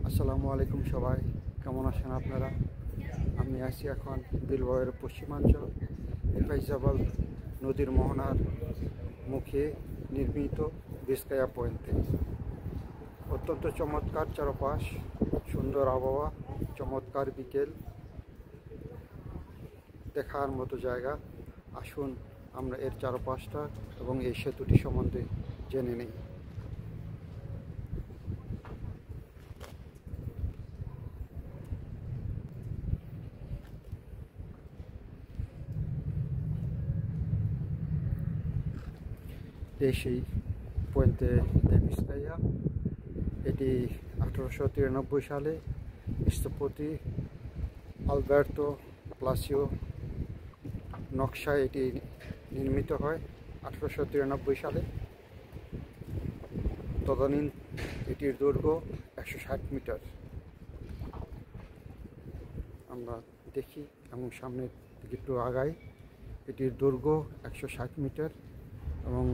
আসসালামু আলাইকুম সবাই, কেমন আছেন আপনারা? আমি আছি এখন বিলবাওয়ের পশ্চিমাঞ্চল ফেইজাবাল নদীর মোহনার মুখে নির্মিত বিস্কায়া পয়েন্টে। অত্যন্ত চমৎকার চারপাশ, সুন্দর আবহাওয়া, চমৎকার বিকেল, দেখার মতো জায়গা। আসুন আমরা এর চারপাশটা এবং এই সেতুটি সম্বন্ধে জেনে নিই। এই সেই পুয়েন্তে দে বিস্কায়া। এটি 1893 সালে স্থপতি আলবার্তো প্লাসিও নকশায় এটি নির্মিত হয় 1893 সালে। তদানীন এটির দৈর্ঘ্য 160 মিটার। আমরা দেখি এবং সামনের দিকে একটু আগাই। এটির দৈর্ঘ্য 160 মিটার এবং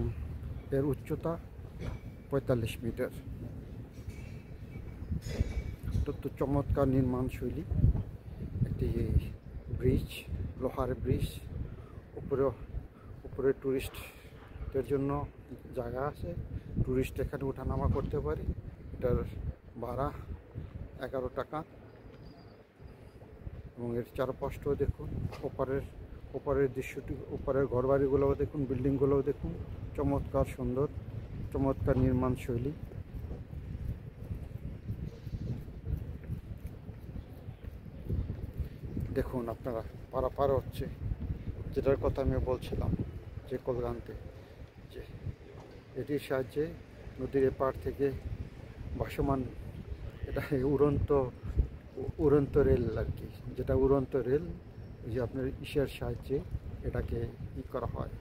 এর উচ্চতা 45 মিটার। অত্যন্ত চমৎকার নির্মাণ শৈলী। একটি ব্রিজ, লোহার ব্রিজ, উপরে টুরিস্টদের জন্য জায়গা আছে। টুরিস্ট এখানে ওঠানামা করতে পারে। এটার ভাড়া 11 টাকা। এবং এর চারপাশটাও দেখুন, ওপারের দৃশ্যটি, ওপারের ঘরবাড়িগুলোও দেখুন, বিল্ডিংগুলোও দেখুন। চমৎকার সুন্দর, চমৎকার নির্মাণ শৈলী। দেখুন আপনারা, পারাপার হচ্ছে, যেটার কথা আমি বলছিলাম, যে কলগান্তে, যে এটির সাহায্যে নদীর এপার থেকে ভাসমান, এটা উড়ন্ত রেল আর কি, যেটা উড়ন্ত রেল, যে আপনার ইসের সাহায্যে এটাকে করা হয়,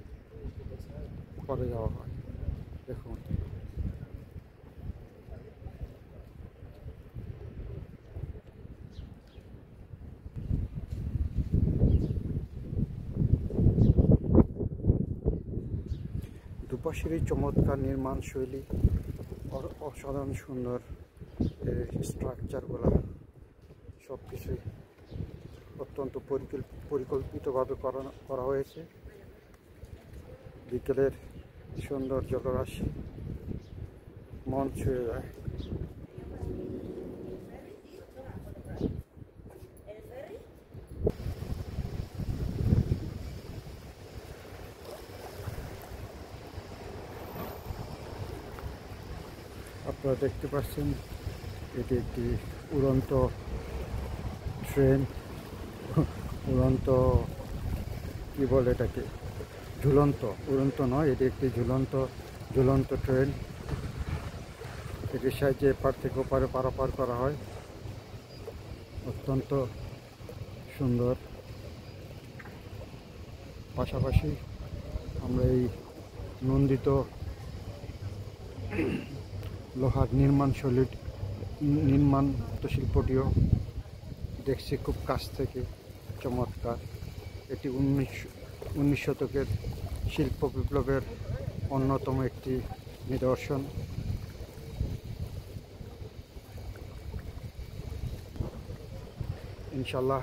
করে যাওয়া হয়। দেখুন দুপাশের এই চমৎকার নির্মাণ শৈলী, অসাধারণ সুন্দর স্ট্রাকচারগুলো, সব কিছুই অত্যন্ত পরিকল্পিতভাবে করা হয়েছে। বিকেলের সুন্দর জলরাশি মন ছুঁয়ে যায়। আপনারা দেখতে পাচ্ছেন এটি একটি উড়ন্ত ট্রেন, উড়ন্ত কি বলে এটাকে, উড়ন্ত নয়, এটি একটি ঝুলন্ত ট্রেন। এটির সাহায্যে এপার থেকে ওপারে পারাপার করা হয়। অত্যন্ত সুন্দর। পাশাপাশি আমরা এই নন্দিত লোহার নির্মাণ শিল্পটিও দেখছি খুব কাছ থেকে। চমৎকার। এটি 19 শতকের শিল্প বিপ্লবের অন্যতম একটি নিদর্শন। ইনশাল্লাহ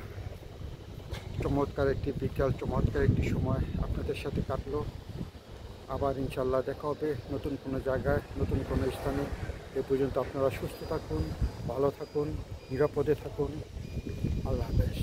চমৎকার একটি বিকাল, চমৎকার একটি সময় আপনাদের সাথে কাটলো। আবার ইনশাল্লাহ দেখা হবে নতুন কোনো জায়গায়, নতুন কোনো স্থানে। এ পর্যন্ত আপনারা সুস্থ থাকুন, ভালো থাকুন, নিরাপদে থাকুন। আল্লাহ হাফেজ।